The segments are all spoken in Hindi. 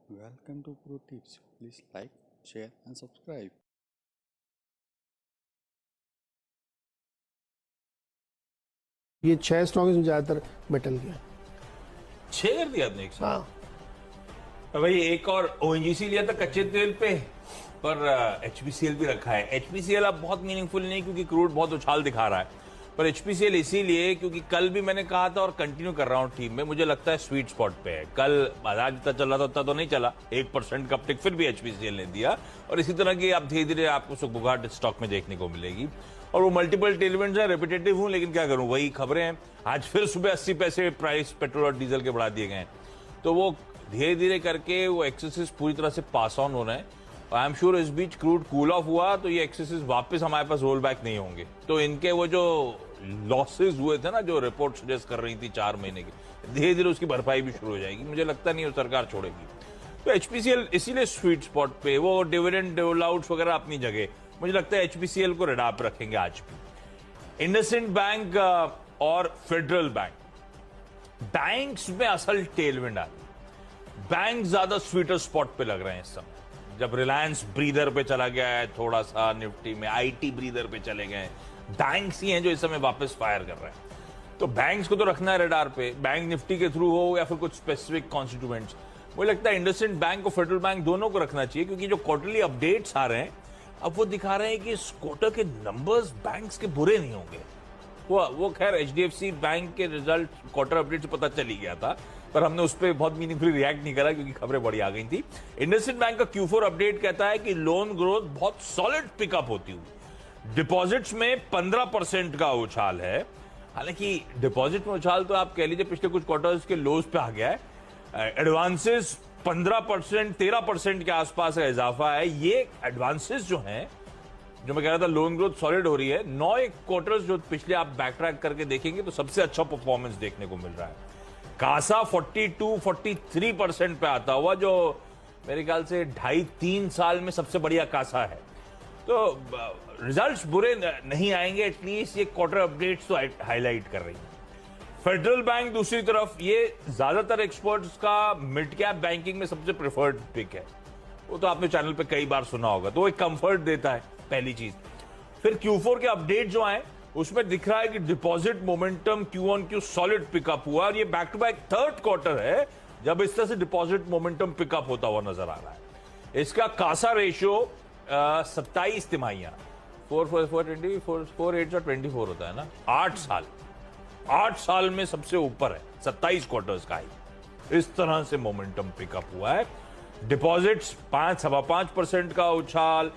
Welcome to Pro Tips. Please like, share and subscribe. ये 6 स्टॉक में ज्यादातर मेटल के हैं। 6 कर दिया आपने एक साथ? हाँ, भाई एक और ओएनजीसी लिया था कच्चे तेल पे, पर एचपीसीएल भी रखा है। एचपीसीएल अब बहुत मीनिंगफुल नहीं क्योंकि क्रूड बहुत उछाल दिखा रहा है, पर एचपीसीएल इसीलिए क्योंकि कल भी मैंने कहा था और कंटिन्यू कर रहा हूं टीम में, मुझे लगता है स्वीट स्पॉट पे है। कल बाजार जितना चल रहा था उतना तो नहीं चला, 1% का अपटिक फिर भी एचपीसीएल ने दिया, और इसी तरह की आप धीरे धीरे आपको सुगबुगाहट स्टॉक में देखने को मिलेगी। और वो मल्टीपल टेलमेंट्स है, रिपीटेटिव हूं लेकिन क्या करूं, वही खबरें हैं। आज फिर सुबह 80 पैसे प्राइस पेट्रोल और डीजल के बढ़ा दिए गए हैं, तो वो धीरे धीरे करके वो एक्सेसेस पूरी तरह से पास ऑन हो रहे हैं। आई एम श्योर इस बीच क्रूड कूल ऑफ हुआ तो ये एक्सेसेस वापस हमारे पास रोल बैक नहीं होंगे, तो इनके वो जो लॉसेस हुए थे ना, जो रिपोर्ट सजेस्ट कर रही थी 4 महीने की, धीरे धीरे उसकी भरपाई भी शुरू हो जाएगी। मुझे लगता नहीं वो सरकार छोड़ेगी, तो एचपीसीएल इसीलिए स्वीट स्पॉट पे, वो डिविडेंड डोलआउट्स वगैरह अपनी जगह, मुझे लगता है एचपीसीएल को रडार पे रखेंगे आज भी। इंडसइंड बैंक और फेडरल बैंक्स में असल टेलविंड आ रही, बैंक ज्यादा स्वीटर स्पॉट पे लग रहे हैं इस समय। जब रिलायंस ब्रीदर पे चला गया है थोड़ा सा निफ्टी में, आईटी ब्रीदर पे चले गए, बैंक्स ही हैं जो इस समय वापस फायर कर रहे हैं। तो बैंक्स को तो रखना है रडार पे, बैंक निफ्टी के थ्रू हो या फिर कुछ स्पेसिफिक कॉन्स्टिट्यूएंट्स। मुझे लगता है इंडसइंड बैंक और फेडरल बैंक दोनों को रखना चाहिए, क्योंकि जो क्वार्टरली अपडेट्स आ रहे हैं अब वो दिखा रहे हैं कि इस क्वार्टर के नंबर्स बैंक्स के बुरे नहीं होंगे। वो खैर एचडीएफसी बैंक के रिजल्ट क्वार्टर अपडेट से पता चल ही गया था, पर हमने उस पर बहुत मीनिंगफुली रिएक्ट नहीं करा क्योंकि खबरें बड़ी आ गई थी। इंडसइंड बैंक का Q4 अपडेट कहता है कि लोन ग्रोथ बहुत सॉलिड पिकअप होती हुई, डिपॉजिट्स में 15% का उछाल है। हालांकि डिपॉजिट में उछाल तो आप कह लीजिए पिछले कुछ क्वार्टर्स के लोज पे आ गया है। एडवांसेस 15%, 13% के आसपास का इजाफा है। ये एडवांसेस जो हैं, जो मैं कह रहा था लोन ग्रोथ सॉलिड हो रही है, 9 क्वार्टर्स जो पिछले आप बैक ट्रैक करके देखेंगे तो सबसे अच्छा परफॉर्मेंस देखने को मिल रहा है। कासा 42-43% पे आता हुआ, जो मेरे ख्याल से 2.5-3 साल में सबसे बढ़िया कासा है। तो रिजल्ट्स बुरे नहीं आएंगे, एटलीस्ट ये क्वार्टर अपडेट्स तो हाईलाइट कर रही है। फेडरल बैंक दूसरी तरफ, ये ज्यादातर एक्सपर्ट्स का मिड कैप बैंकिंग में सबसे प्रेफर्ड पिक है, वो तो आपने चैनल पे कई बार सुना होगा, तो एक कंफर्ट देता है पहली चीज। फिर Q4 के अपडेट जो आए उसमें दिख रहा है कि deposit momentum Q1Q solid pickup हुआ, और ये back to back third quarter है जब इस तरह से डिपॉजिट मोमेंटम पिकअप होता हुआ नजर आ रहा है। इसका कासा रेशियो 27 तिमाहियां, 4.8 होता है ना, 8 साल में सबसे ऊपर है, 27 क्वार्टर्स का ही इस तरह से मोमेंटम पिकअप हुआ है। डिपॉजिट्स 5.25% का उछाल,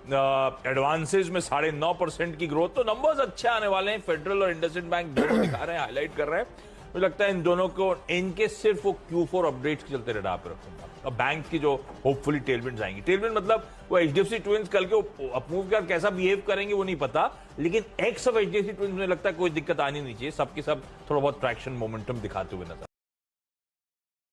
एडवांसेस में 9.5% की ग्रोथ, तो नंबर्स अच्छे आने वाले हैं। फेडरल और इंडसइंड बैंक दोनों दिखा रहे हैं, हाईलाइट कर रहे हैं। मुझे लगता है इन दोनों को, इनके सिर्फ वो Q4 अपडेट्स के चलते रडार पे रखूंगा। अब बैंक की जो होपफुली टेलविंड्स आएंगी, टेलविंड मतलब वो एचडीएफसी ट्विंस कल के अपमूव कर कैसा बिहेव करेंगे वो नहीं पता, लेकिन एक्स ऑफ एचडीएफसी ट्विंस मुझे लगता है कोई दिक्कत आनी नहीं चाहिए, सबके सब थोड़ा बहुत ट्रैक्शन मोमेंटम दिखाते हुए नजर